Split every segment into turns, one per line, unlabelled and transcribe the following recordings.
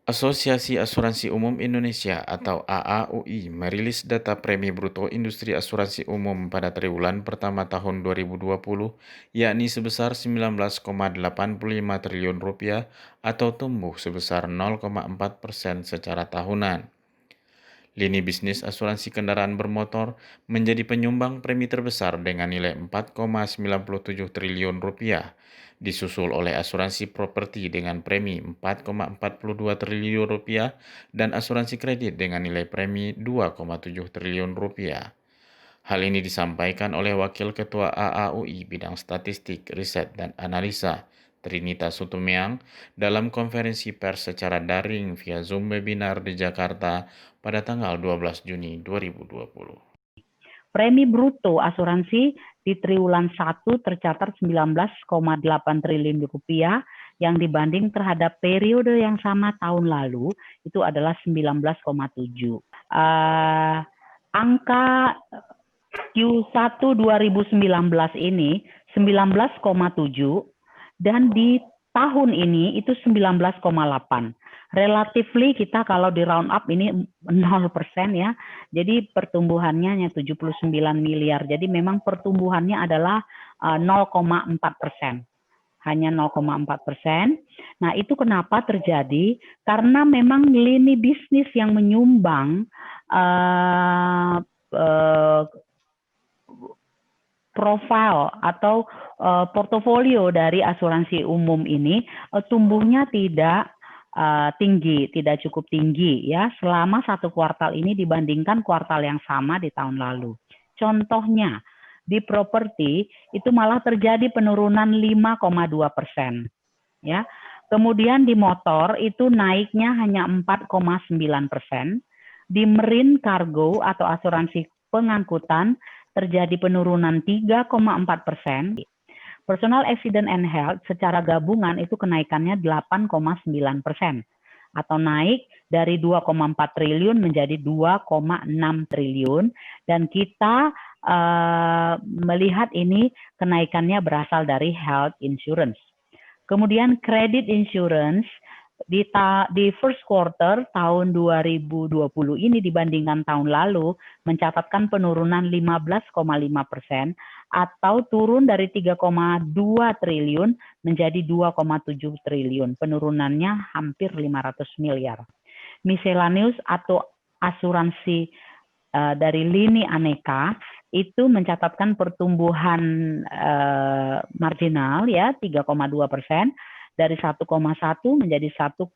Asosiasi Asuransi Umum Indonesia atau AAUI merilis data premi bruto industri asuransi umum pada triwulan pertama tahun 2020, yakni sebesar Rp19,85 triliun atau tumbuh sebesar 0,4% secara tahunan. Lini bisnis asuransi kendaraan bermotor menjadi penyumbang premi terbesar dengan nilai Rp4,97 triliun, disusul oleh asuransi properti dengan premi Rp4,42 triliun dan asuransi kredit dengan nilai premi Rp2,7 triliun. Hal ini disampaikan oleh Wakil Ketua AAUI Bidang Statistik, Riset, dan Analisa, Trinita Sutumeang, dalam konferensi pers secara daring via Zoom webinar di Jakarta pada tanggal 12 Juni 2020.
Premi bruto asuransi di triwulan 1 tercatat Rp19,8 triliun yang dibanding terhadap periode yang sama tahun lalu itu adalah 19,7. Angka Q1 2019 ini 19,7 dan di tahun ini itu 19,8. Relatively kita kalau di round up ini 0% ya. Jadi pertumbuhannya hanya 79 miliar. Jadi memang pertumbuhannya adalah 0,4%. Hanya 0,4%. Nah, itu kenapa terjadi? Karena memang lini bisnis yang menyumbang profil atau portofolio dari asuransi umum ini tumbuhnya tidak tinggi, tidak cukup tinggi ya selama satu kuartal ini dibandingkan kuartal yang sama di tahun lalu. Contohnya di properti itu malah terjadi penurunan 5,2%. Ya. Kemudian di motor itu naiknya hanya 4,9%. Di marine cargo atau asuransi pengangkutan terjadi penurunan 3,4%. Personal accident and health secara gabungan itu kenaikannya 8,9% atau naik dari 2,4 triliun menjadi 2,6 triliun dan kita melihat ini kenaikannya berasal dari health insurance. Kemudian credit insurance di first quarter tahun 2020 ini dibandingkan tahun lalu mencatatkan penurunan 15,5% atau turun dari 3,2 triliun menjadi 2,7 triliun. Penurunannya hampir 500 miliar. Miscellaneous atau asuransi dari lini aneka itu mencatatkan pertumbuhan marginal ya 3,2% dari 1,1 menjadi 1,14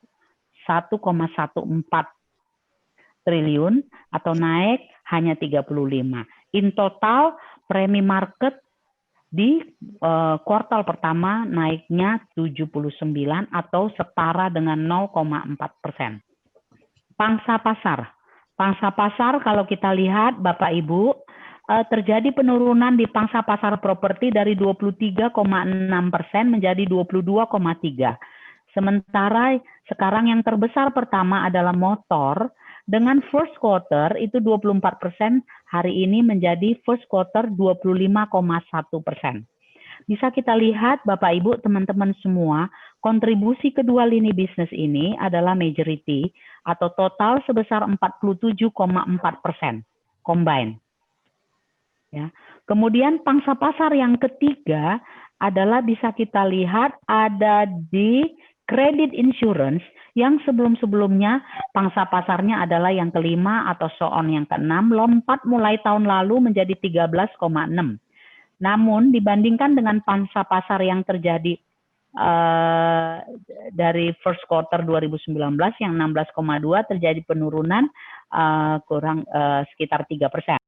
triliun atau naik hanya 35. In total premi market di kuartal pertama naiknya 79 atau setara dengan 0,4%. Pangsa pasar. Pangsa pasar kalau kita lihat Bapak Ibu terjadi penurunan di pangsa pasar properti dari 23,6% menjadi 22,3%. Sementara sekarang yang terbesar pertama adalah motor dengan first quarter itu 24%, hari ini menjadi first quarter 25,1%. Bisa kita lihat Bapak Ibu teman-teman semua, kontribusi kedua lini bisnis ini adalah majority atau total sebesar 47,4% combine. Ya. Kemudian pangsa pasar yang ketiga adalah bisa kita lihat ada di credit insurance yang sebelum-sebelumnya pangsa pasarnya adalah yang kelima atau so on yang keenam, lompat mulai tahun lalu menjadi 13,6. Namun dibandingkan dengan pangsa pasar yang terjadi dari first quarter 2019 yang 16,2 terjadi penurunan kurang sekitar 3%.